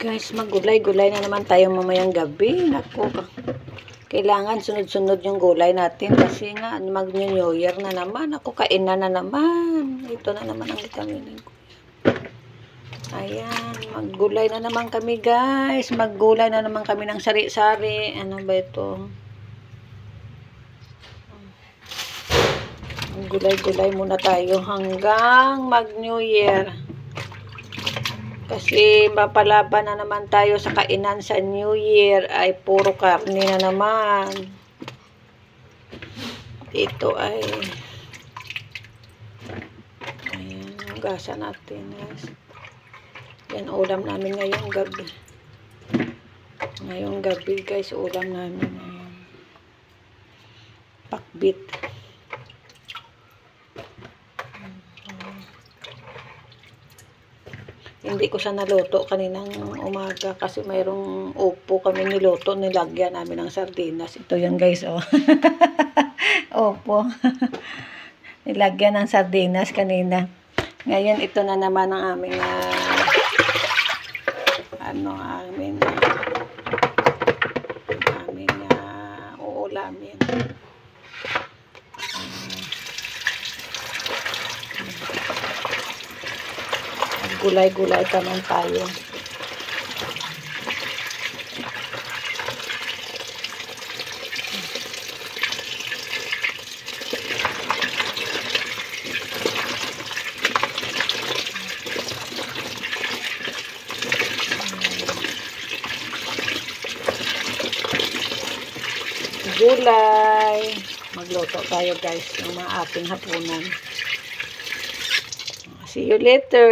Guys, maggulay-gulay na naman tayo mamayang gabi. Naku, kailangan sunod-sunod yung gulay natin kasi nga mag-New Year na naman. Ako, kainan na naman. Ito na naman ang vitaminin ko. Ayan, maggulay na naman kami guys. Maggulay na naman kami ng sari-sari. Ano ba ito? Gulay-gulay muna tayo hanggang mag-New Year. Kasi mapalaban na naman tayo sa kainan sa New Year ay puro karne na naman. Ito ay ayan, hugasan natin guys. Yan ulam namin ngayong gabi. Ngayong gabi guys, ulam namin ayan. Pakbit. Hindi ko siya naluto kaninang umaga kasi mayroong upo kami niluto, nilagyan namin ng sardinas. Ito yan guys, oh. Upo. Nilagyan ng sardinas kanina. Ngayon ito na naman ang aming uulamin. Gulay-gulay naman tayo. Gulay. Magluto tayo guys ng mga ating hapunan. See you later.